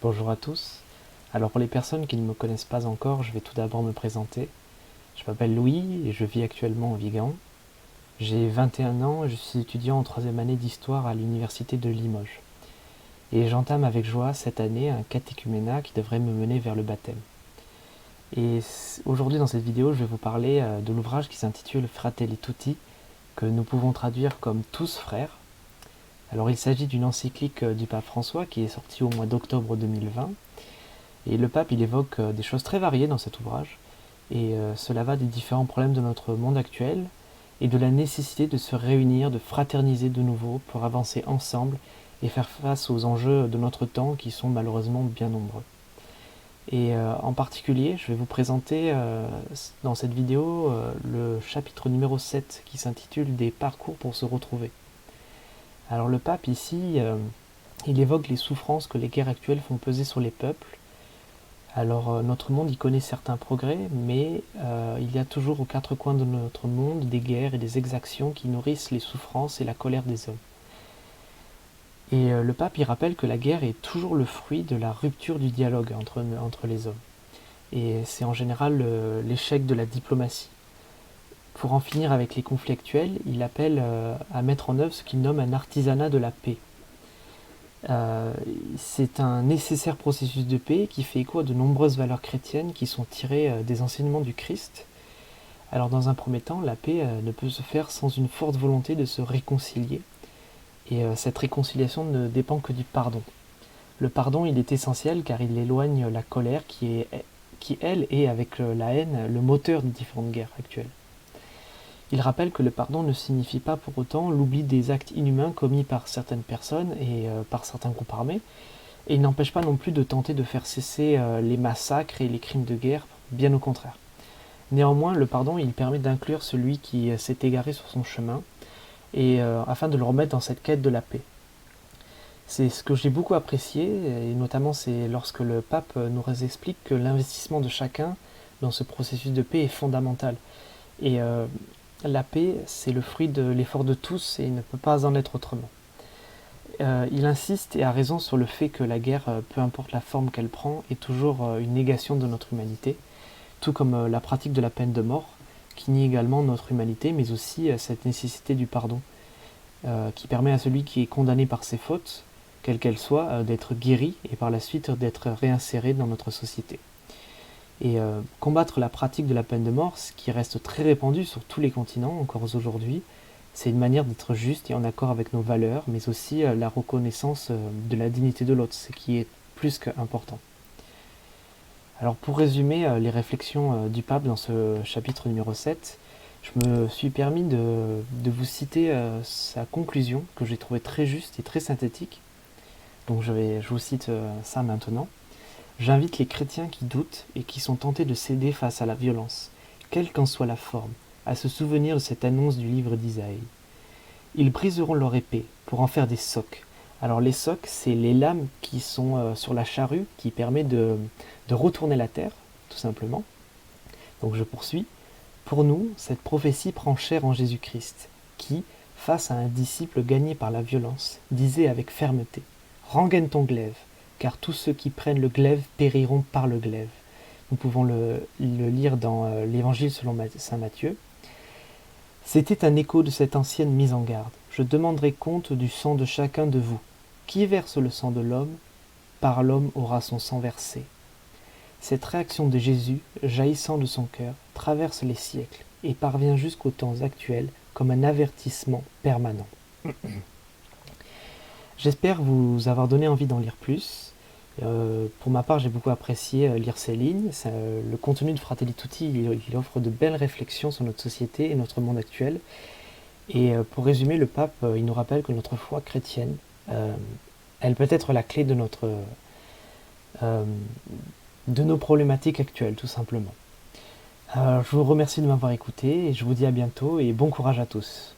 Bonjour à tous. Alors pour les personnes qui ne me connaissent pas encore, je vais tout d'abord me présenter. Je m'appelle Louis et je vis actuellement au Vigan. J'ai 21 ans et je suis étudiant en troisième année d'histoire à l'université de Limoges. Et j'entame avec joie cette année un catéchuménat qui devrait me mener vers le baptême. Et aujourd'hui dans cette vidéo, je vais vous parler de l'ouvrage qui s'intitule Fratelli Tutti, que nous pouvons traduire comme tous frères. Alors il s'agit d'une encyclique du pape François qui est sortie au mois d'octobre 2020. Et le pape, il évoque des choses très variées dans cet ouvrage, et cela va des différents problèmes de notre monde actuel, et de la nécessité de se réunir, de fraterniser de nouveau pour avancer ensemble et faire face aux enjeux de notre temps qui sont malheureusement bien nombreux. Et en particulier, je vais vous présenter dans cette vidéo le chapitre numéro 7 qui s'intitule Des parcours pour se retrouver. Alors le pape ici, il évoque les souffrances que les guerres actuelles font peser sur les peuples. Alors notre monde y connaît certains progrès, mais il y a toujours aux quatre coins de notre monde des guerres et des exactions qui nourrissent les souffrances et la colère des hommes. Et le pape y rappelle que la guerre est toujours le fruit de la rupture du dialogue entre les hommes. Et c'est en général l'échec de la diplomatie. Pour en finir avec les conflits actuels, il appelle à mettre en œuvre ce qu'il nomme un artisanat de la paix. C'est un nécessaire processus de paix qui fait écho à de nombreuses valeurs chrétiennes qui sont tirées des enseignements du Christ. Alors dans un premier temps, la paix ne peut se faire sans une forte volonté de se réconcilier. Et cette réconciliation ne dépend que du pardon. Le pardon, il est essentiel car il éloigne la colère qui elle, est avec la haine le moteur des différentes guerres actuelles. Il rappelle que le pardon ne signifie pas pour autant l'oubli des actes inhumains commis par certaines personnes et par certains groupes armés, et il n'empêche pas non plus de tenter de faire cesser les massacres et les crimes de guerre, bien au contraire. Néanmoins, le pardon, il permet d'inclure celui qui s'est égaré sur son chemin, et afin de le remettre dans cette quête de la paix. C'est ce que j'ai beaucoup apprécié, et notamment c'est lorsque le pape nous explique que l'investissement de chacun dans ce processus de paix est fondamental. Et la paix, c'est le fruit de l'effort de tous et il ne peut pas en être autrement. Il insiste et a raison sur le fait que la guerre, peu importe la forme qu'elle prend, est toujours une négation de notre humanité, tout comme la pratique de la peine de mort, qui nie également notre humanité, mais aussi cette nécessité du pardon, qui permet à celui qui est condamné par ses fautes, quelles qu'elles soient, d'être guéri et par la suite d'être réinséré dans notre société. Et combattre la pratique de la peine de mort, ce qui reste très répandu sur tous les continents encore aujourd'hui, c'est une manière d'être juste et en accord avec nos valeurs, mais aussi la reconnaissance de la dignité de l'autre, ce qui est plus qu'important. Alors pour résumer les réflexions du pape dans ce chapitre numéro 7, je me suis permis de vous citer sa conclusion, que j'ai trouvée très juste et très synthétique. Donc je vous cite ça maintenant. J'invite les chrétiens qui doutent et qui sont tentés de céder face à la violence, quelle qu'en soit la forme, à se souvenir de cette annonce du livre d'Isaïe. Ils briseront leur épée pour en faire des socs. Alors les socs, c'est les lames qui sont sur la charrue qui permet de retourner la terre, tout simplement. Donc je poursuis. Pour nous, cette prophétie prend chair en Jésus-Christ, qui, face à un disciple gagné par la violence, disait avec fermeté « Rengaine ton glaive !» car tous ceux qui prennent le glaive périront par le glaive. Nous pouvons le lire dans l'Évangile selon saint Matthieu. C'était un écho de cette ancienne mise en garde. Je demanderai compte du sang de chacun de vous. Qui verse le sang de l'homme, par l'homme aura son sang versé. Cette réaction de Jésus, jaillissant de son cœur, traverse les siècles et parvient jusqu'aux temps actuels comme un avertissement permanent. J'espère vous avoir donné envie d'en lire plus. Pour ma part, j'ai beaucoup apprécié lire ces lignes. Le contenu de Fratelli Tutti, il offre de belles réflexions sur notre société et notre monde actuel. Et pour résumer, le pape, il nous rappelle que notre foi chrétienne, elle peut être la clé de nos problématiques actuelles, tout simplement. Je vous remercie de m'avoir écouté et je vous dis à bientôt et bon courage à tous.